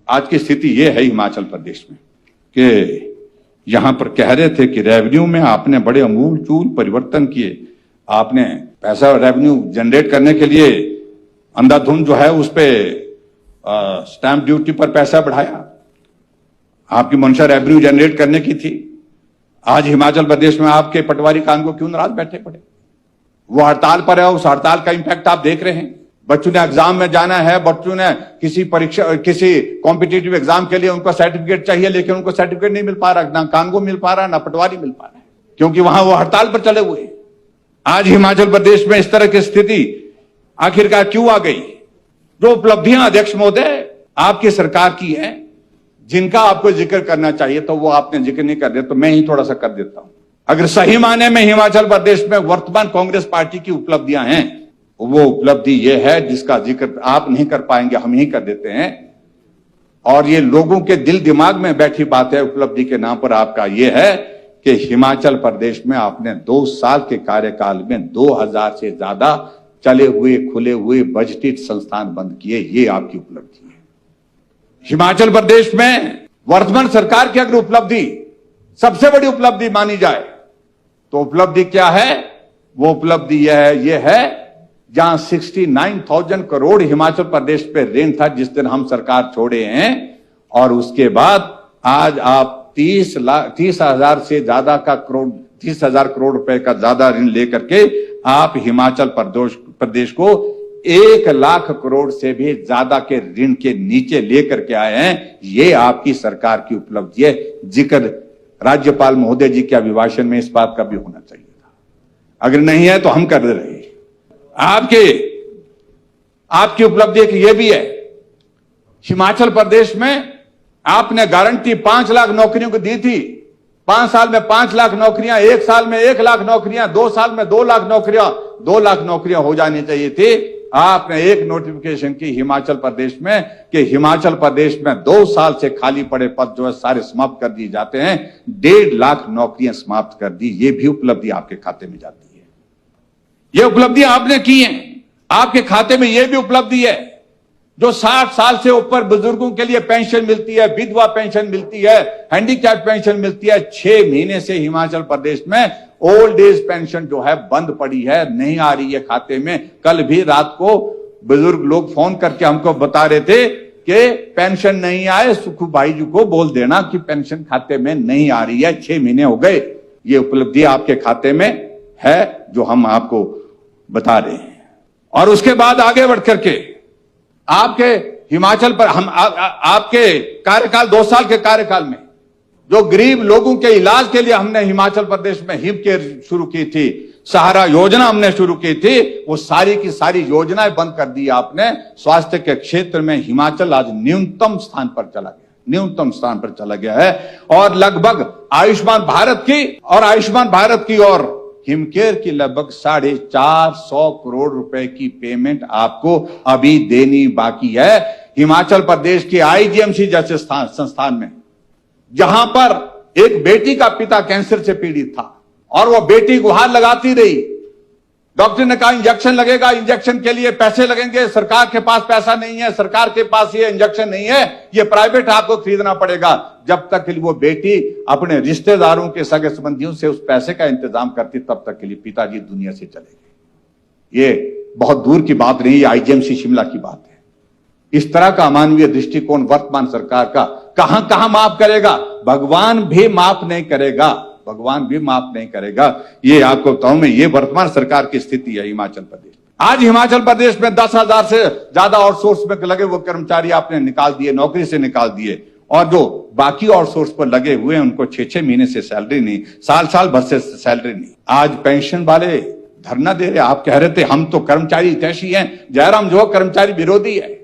आज की स्थिति ये है हिमाचल प्रदेश में कि यहां पर कह रहे थे कि रेवेन्यू में आपने बड़े अमूलचूल परिवर्तन किए। आपने पैसा रेवेन्यू जनरेट करने के लिए अंधाधुंध जो है उस पे स्टैंप ड्यूटी पर पैसा बढ़ाया। आपकी मंशा रेवेन्यू जनरेट करने की थी। आज हिमाचल प्रदेश में आपके पटवारी कानून क्यों नाराज बैठे पड़े? वो हड़ताल पर है, उस हड़ताल का इंपैक्ट आप देख रहे हैं। बच्चों ने एग्जाम में जाना है, बच्चों ने किसी परीक्षा किसी कॉम्पिटिटिव एग्जाम के लिए उनको सर्टिफिकेट चाहिए, लेकिन उनको सर्टिफिकेट नहीं मिल पा रहा, ना कानून मिल पा रहा, ना पटवारी मिल पा रहा है, क्योंकि वहां वो हड़ताल पर चले हुए। आज हिमाचल प्रदेश में इस तरह की स्थिति आखिरकार क्यों आ गई? जो उपलब्धियां अध्यक्ष महोदय आपकी सरकार की है, जिनका आपको जिक्र करना चाहिए तो वो आपने जिक्र नहीं कर दिया, तो मैं ही थोड़ा सा कर देता हूं। अगर सही माने में हिमाचल प्रदेश में वर्तमान कांग्रेस पार्टी की उपलब्धियां हैं, वो उपलब्धि ये है जिसका जिक्र आप नहीं कर पाएंगे, हम ही कर देते हैं। और ये लोगों के दिल दिमाग में बैठी बात है। उपलब्धि के नाम पर आपका ये है कि हिमाचल प्रदेश में आपने 2 साल के कार्यकाल में 2000 से ज्यादा चले हुए खुले हुए बजटेड संस्थान बंद किए। ये आपकी उपलब्धि है। हिमाचल प्रदेश में वर्तमान सरकार की अगर उपलब्धि सबसे बड़ी उपलब्धि मानी जाए तो उपलब्धि क्या है? वो उपलब्धि ये है जहां 69,000 करोड़ हिमाचल प्रदेश पे ऋण था जिस दिन हम सरकार छोड़े हैं, और उसके बाद आज आप 30,000 से ज्यादा का 30,000 करोड़ रुपए का ज्यादा ऋण लेकर के आप हिमाचल प्रदेश को 1 लाख करोड़ से भी ज्यादा के ऋण के नीचे लेकर के आए हैं। ये आपकी सरकार की उपलब्धि है। जिक्र राज्यपाल महोदय जी के अभिभाषण में इस बात का भी होना चाहिए था। अगर नहीं है तो हम कर रहे हैं। आपकी उपलब्धि एक ये भी है, हिमाचल प्रदेश में आपने गारंटी 5 लाख नौकरियों को दी थी। 5 साल में 5 लाख नौकरियां, 1 साल में 1 लाख नौकरियां, 2 साल में 2 लाख नौकरियां, 2 लाख नौकरियां हो जानी चाहिए थी। आपने एक नोटिफिकेशन की हिमाचल प्रदेश में कि हिमाचल प्रदेश में 2 साल से खाली पड़े पद जो है सारे समाप्त कर दिए जाते हैं। 1.5 लाख नौकरियां समाप्त कर दी। ये भी उपलब्धि आपके खाते में जाती है। ये उपलब्धियां आपने की हैं। आपके खाते में यह भी उपलब्धि है जो 60 साल से ऊपर बुजुर्गों के लिए पेंशन मिलती है, विधवा पेंशन मिलती है, हैंडीकैप पेंशन मिलती है। 6 महीने से हिमाचल प्रदेश में ओल्ड एज पेंशन जो है बंद पड़ी है, नहीं आ रही है खाते में। कल भी रात को बुजुर्ग लोग फोन करके हमको बता रहे थे कि पेंशन नहीं आए, सुखू भाई जी को बोल देना कि पेंशन खाते में नहीं आ रही है, 6 महीने हो गए। ये उपलब्धि आपके खाते में है जो हम आपको बता रहे हैं। और उसके बाद आगे बढ़ करके आपके हिमाचल पर हम आपके कार्यकाल 2 साल के कार्यकाल में जो गरीब लोगों के इलाज के लिए हमने हिमाचल प्रदेश में हिम केयर शुरू की थी, सहारा योजना हमने शुरू की थी, वो सारी की सारी योजनाएं बंद कर दी आपने। स्वास्थ्य के क्षेत्र में हिमाचल आज न्यूनतम स्थान पर चला गया, न्यूनतम स्थान पर चला गया है। और लगभग आयुष्मान भारत की और हिमकेयर की लगभग 450 करोड़ रुपए की पेमेंट आपको अभी देनी बाकी है। हिमाचल प्रदेश की आईजीएमसी जैसे संस्थान में, जहां पर एक बेटी का पिता कैंसर से पीड़ित था और वो बेटी गुहार लगाती रही, डॉक्टर ने कहा इंजेक्शन लगेगा, इंजेक्शन के लिए पैसे लगेंगे, सरकार के पास पैसा नहीं है, सरकार के पास ये इंजेक्शन नहीं है, ये प्राइवेट आपको खरीदना पड़ेगा। जब तक के लिए वो बेटी अपने रिश्तेदारों के सगे संबंधियों से उस पैसे का इंतजाम करती, तब तक के लिए पिताजी दुनिया से चले गए। ये बहुत दूर की बात नहीं, आईजीएमसी शिमला की बात है। इस तरह का अमानवीय दृष्टिकोण वर्तमान सरकार का कहां कहां माफ करेगा? भगवान भी माफ नहीं करेगा, भगवान भी माफ नहीं करेगा। ये आपको बताऊं मैं, ये वर्तमान सरकार की स्थिति है हिमाचल प्रदेश। आज हिमाचल प्रदेश में 10,000 से ज्यादा आउटसोर्स में लगे वो कर्मचारी आपने निकाल दिए, नौकरी से निकाल दिए। और जो बाकी आउटसोर्स पर लगे हुए हैं उनको 6-6 महीने से सैलरी नहीं, साल भर से सैलरी नहीं। आज पेंशन वाले धरना दे रहे। आप कह रहे थे हम तो कर्मचारी हितैषी हैं। जयराम जो कर्मचारी विरोधी है।